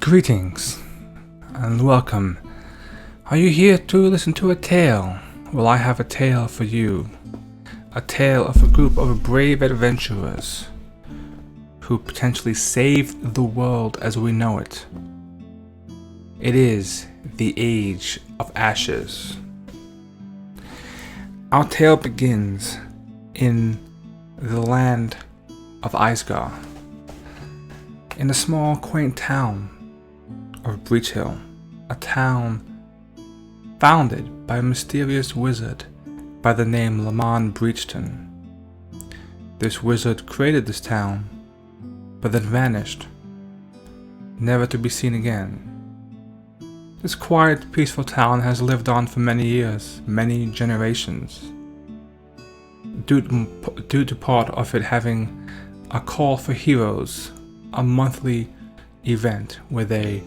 Greetings and welcome. Are you here to listen to a tale? Well, I have a tale for you. A tale of a group of brave adventurers who potentially saved the world as we know it. It is the Age of Ashes. Our tale begins in the land of Isgar, in a small quaint town of Breachill, a town founded by a mysterious wizard by the name Lamon Breachton. This wizard created this town, but then vanished, never to be seen again. This quiet, peaceful town has lived on for many years, many generations, due to part of it having a call for heroes, a monthly event where they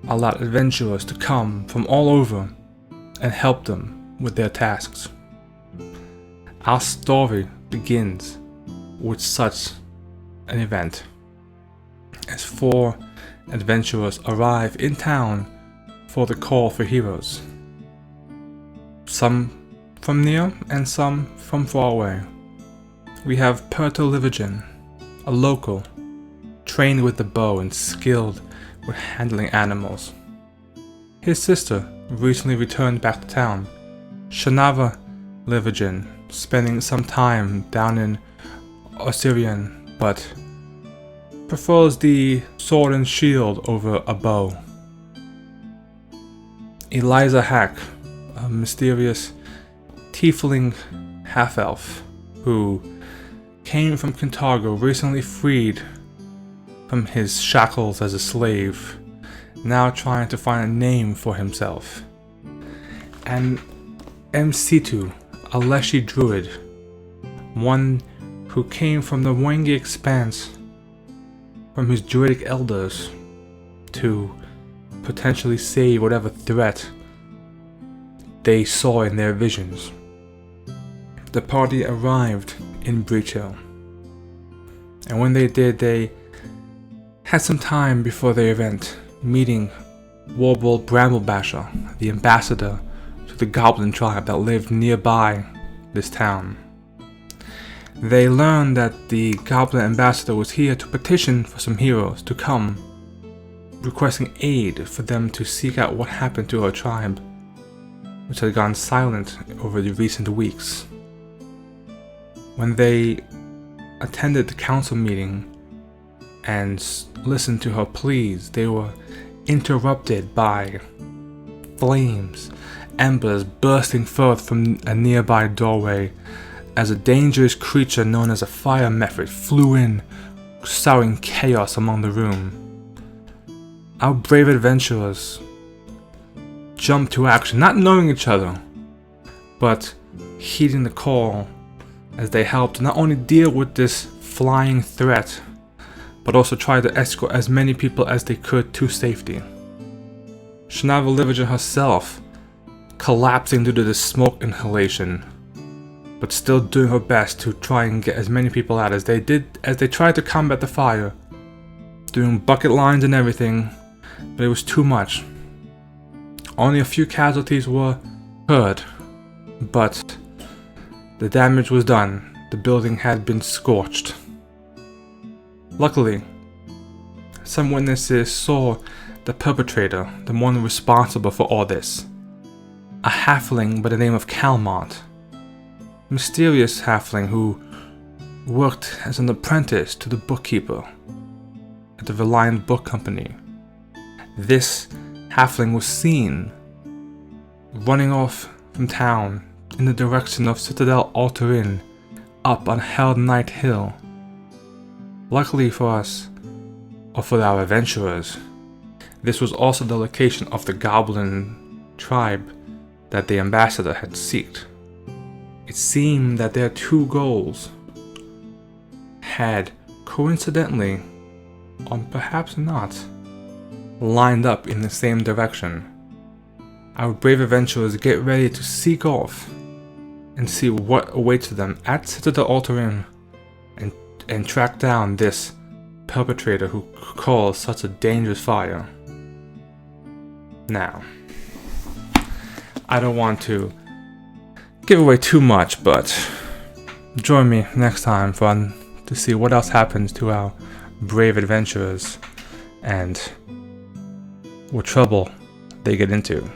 allowed adventurers to come from all over and help them with their tasks. Our story begins with such an event, as 4 adventurers arrive in town for the call for heroes. Some from near and some from far away. We have Livigen, a local, trained with the bow and skilled with handling animals. His sister recently returned back to town, Shanava Livigen, spending some time down in Osirian, but prefers the sword and shield over a bow. Eliza Hack, a mysterious tiefling half-elf who came from Kintargo, recently freed from his shackles as a slave, now trying to find a name for himself. And Msitu, a Leshy druid, one who came from the Wangi Expanse, from his druidic elders, to potentially save whatever threat they saw in their visions. The party arrived in Breachill, and when they did, they had some time before the event, meeting Warbold Bramblebasher, the ambassador to the goblin tribe that lived nearby this town. They learned that the goblin ambassador was here to petition for some heroes to come, requesting aid for them to seek out what happened to her tribe, which had gone silent over the recent weeks. When they attended the council meeting and listened to her pleas, they were interrupted by flames, embers bursting forth from a nearby doorway as a dangerous creature known as a fire mephit flew in, sowing chaos among the room. Our brave adventurers jumped to action, not knowing each other, but heeding the call as they helped not only deal with this flying threat, but also try to escort as many people as they could to safety. Shanava Livigen herself collapsing due to the smoke inhalation, but still doing her best to try and get as many people out as they tried to combat the fire, doing bucket lines and everything, but it was too much. Only a few casualties were heard, but the damage was done. The building had been scorched. Luckily, some witnesses saw the perpetrator, the one responsible for all this, a halfling by the name of Calmont, mysterious halfling who worked as an apprentice to the bookkeeper at the Reliant Book Company. This halfling was seen running off from town in the direction of Citadel Altar Inn up on Hellknight Hill. Luckily for us, or for our adventurers, this was also the location of the goblin tribe that the ambassador had sought. It seemed that their 2 goals had coincidentally, or perhaps not, lined up in the same direction. Our brave adventurers get ready to seek off and see what awaits them at Citadel Altar Inn, and track down this perpetrator who caused such a dangerous fire. Now, I don't want to give away too much, but join me next time to see what else happens to our brave adventurers and what trouble they get into.